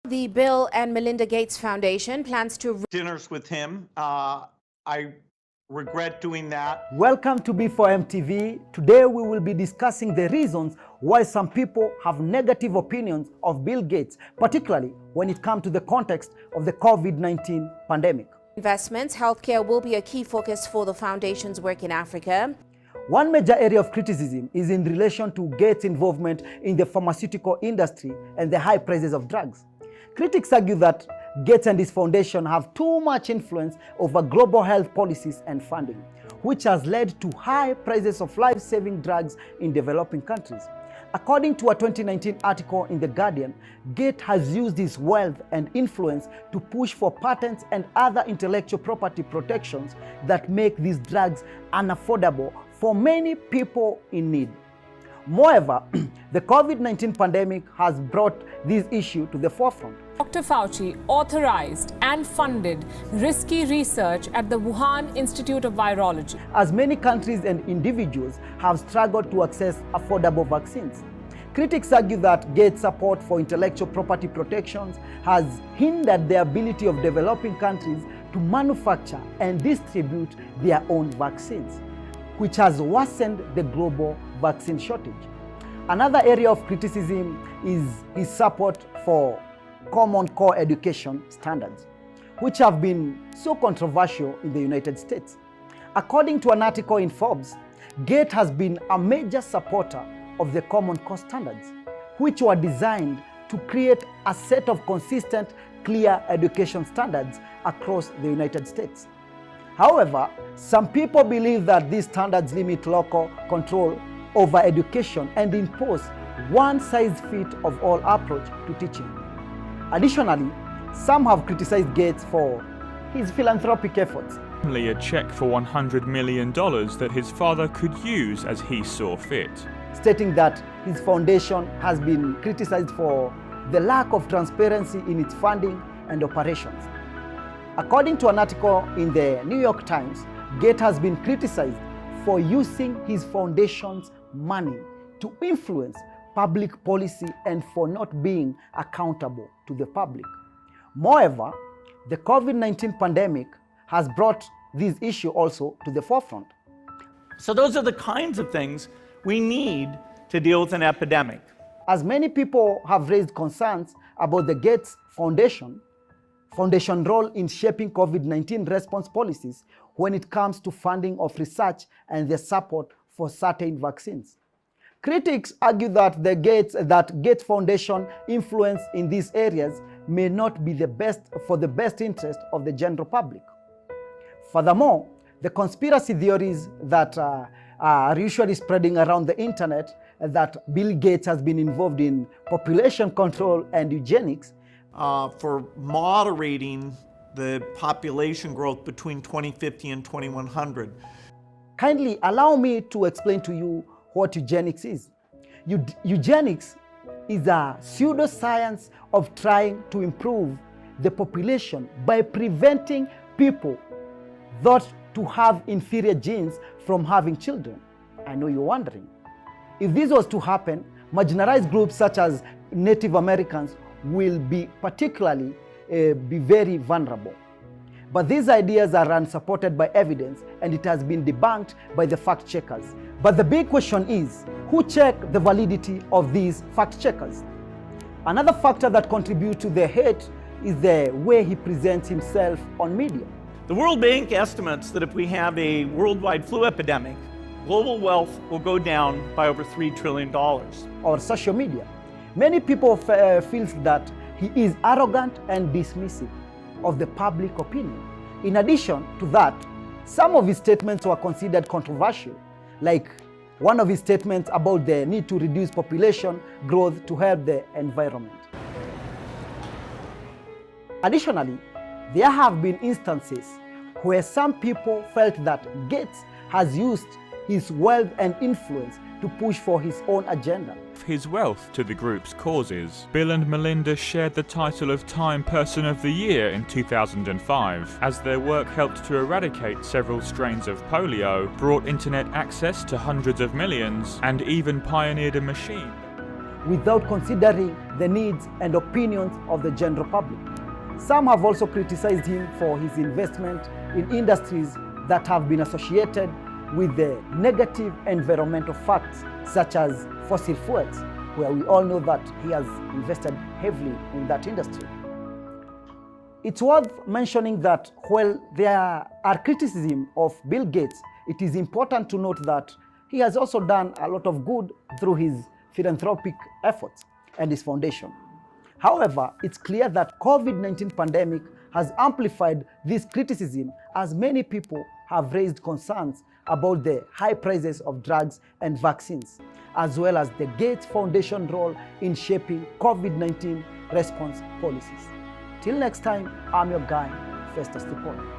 The Bill and Melinda Gates Foundation plans to dinners with him. I regret doing that. Welcome to B4M TV. Today we will be discussing the reasons why some people have negative opinions of Bill Gates, particularly when it comes to the context of the COVID-19 pandemic. investments. Healthcare will be a key focus for the foundation's work in Africa. One major area of criticism is in relation to Gates' involvement in the pharmaceutical industry and the high prices of drugs. Critics argue that Gates and his foundation have too much influence over global health policies and funding, which has led to high prices of life-saving drugs in developing countries. According to a 2019 article in The Guardian, Gates has used his wealth and influence to push for patents and other intellectual property protections that make these drugs unaffordable for many people in need. Moreover, the COVID-19 pandemic has brought this issue to the forefront. Dr. Fauci authorized and funded risky research at the Wuhan Institute of Virology. As many countries and individuals have struggled to access affordable vaccines. Critics argue that Gates' support for intellectual property protections has hindered the ability of developing countries to manufacture and distribute their own vaccines, which has worsened the global vaccine shortage. Another area of criticism is his support for Common Core education standards, which have been so controversial in the United States. According to an article in Forbes, Gates has been a major supporter of the Common Core standards, which were designed to create a set of consistent, clear education standards across the United States. However, some people believe that these standards limit local control over education and impose one-size-fits-all approach to teaching. Additionally, some have criticized Gates for his philanthropic efforts. A check for $100 million that his father could use as he saw fit, stating that his foundation has been criticized for the lack of transparency in its funding and operations. According to an article in the New York Times, Gates has been criticized for using his foundation's money to influence public policy and for not being accountable to the public. Moreover, the COVID-19 pandemic has brought this issue also to the forefront. So those are the kinds of things we need to deal with an epidemic. As many people have raised concerns about the Gates Foundation role in shaping COVID-19 response policies when it comes to funding of research and the support for certain vaccines. Critics argue that Gates Foundation influence in these areas may not be the best for the best interest of the general public. Furthermore, the conspiracy theories that are usually spreading around the internet that Bill Gates has been involved in population control and eugenics for moderating the population growth between 2050 and 2100. Kindly allow me to explain to you what eugenics is. Eugenics is a pseudoscience of trying to improve the population by preventing people thought to have inferior genes from having children. I know you're wondering. If this was to happen, marginalized groups such as Native Americans will be particularly be very vulnerable. But these ideas are unsupported by evidence, and it has been debunked by the fact checkers. But the big question is, who check the validity of these fact checkers? Another factor that contributes to the hate is the way he presents himself on media. The World Bank estimates that if we have a worldwide flu epidemic, global wealth will go down by over $3 trillion. Or social media. Many people feel that he is arrogant and dismissive of the public opinion. In addition to that, some of his statements were considered controversial, like one of his statements about the need to reduce population growth to help the environment. Additionally, there have been instances where some people felt that Gates has used his wealth and influence to push for his own agenda. his wealth to the group's causes. Bill and Melinda shared the title of Time Person of the Year in 2005, as their work helped to eradicate several strains of polio, brought internet access to hundreds of millions, and even pioneered a machine. without considering the needs and opinions of the general public. Some have also criticized him for his investment in industries that have been associated with the negative environmental facts, such as fossil fuels, where we all know that he has invested heavily in that industry. It's worth mentioning that while there are criticisms of Bill Gates, it is important to note that he has also done a lot of good through his philanthropic efforts and his foundation. However, it's clear that COVID-19 pandemic has amplified this criticism, as many people have raised concerns about the high prices of drugs and vaccines, as well as the Gates Foundation role in shaping COVID-19 response policies. Till next time, I'm your guy, Festus Tipon.